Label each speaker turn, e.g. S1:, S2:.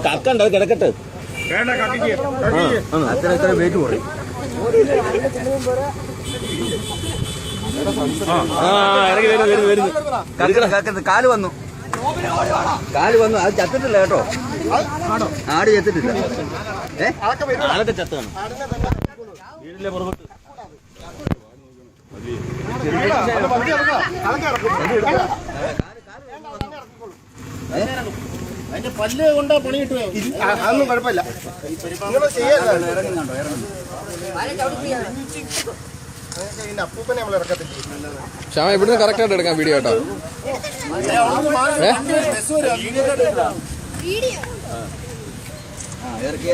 S1: കക്കണ്ട കിടക്കട്ടെ അത്ര വെയിറ്റ് കുറയും. കാല് വന്നു അത് ചത്തിട്ടില്ല കേട്ടോ. ആട് ചത്തിട്ടില്ല. ആടൊക്കെ ചത്താണ് വീടിന്റെ പുറകോട്ട്. അതിന്റെ പല്ല് കൊണ്ടാ പണി കിട്ടുമോ? അതൊന്നും കുഴപ്പമില്ല. അപ്പൂപ്പനെ നമ്മൾ ഇറക്കത്തില്ല.
S2: ശ്യാമ ഇവിടുന്ന് കറക്റ്റ് ആയിട്ട് എടുക്കാം വീഡിയോ കേട്ടോ.
S1: ഇറക്കി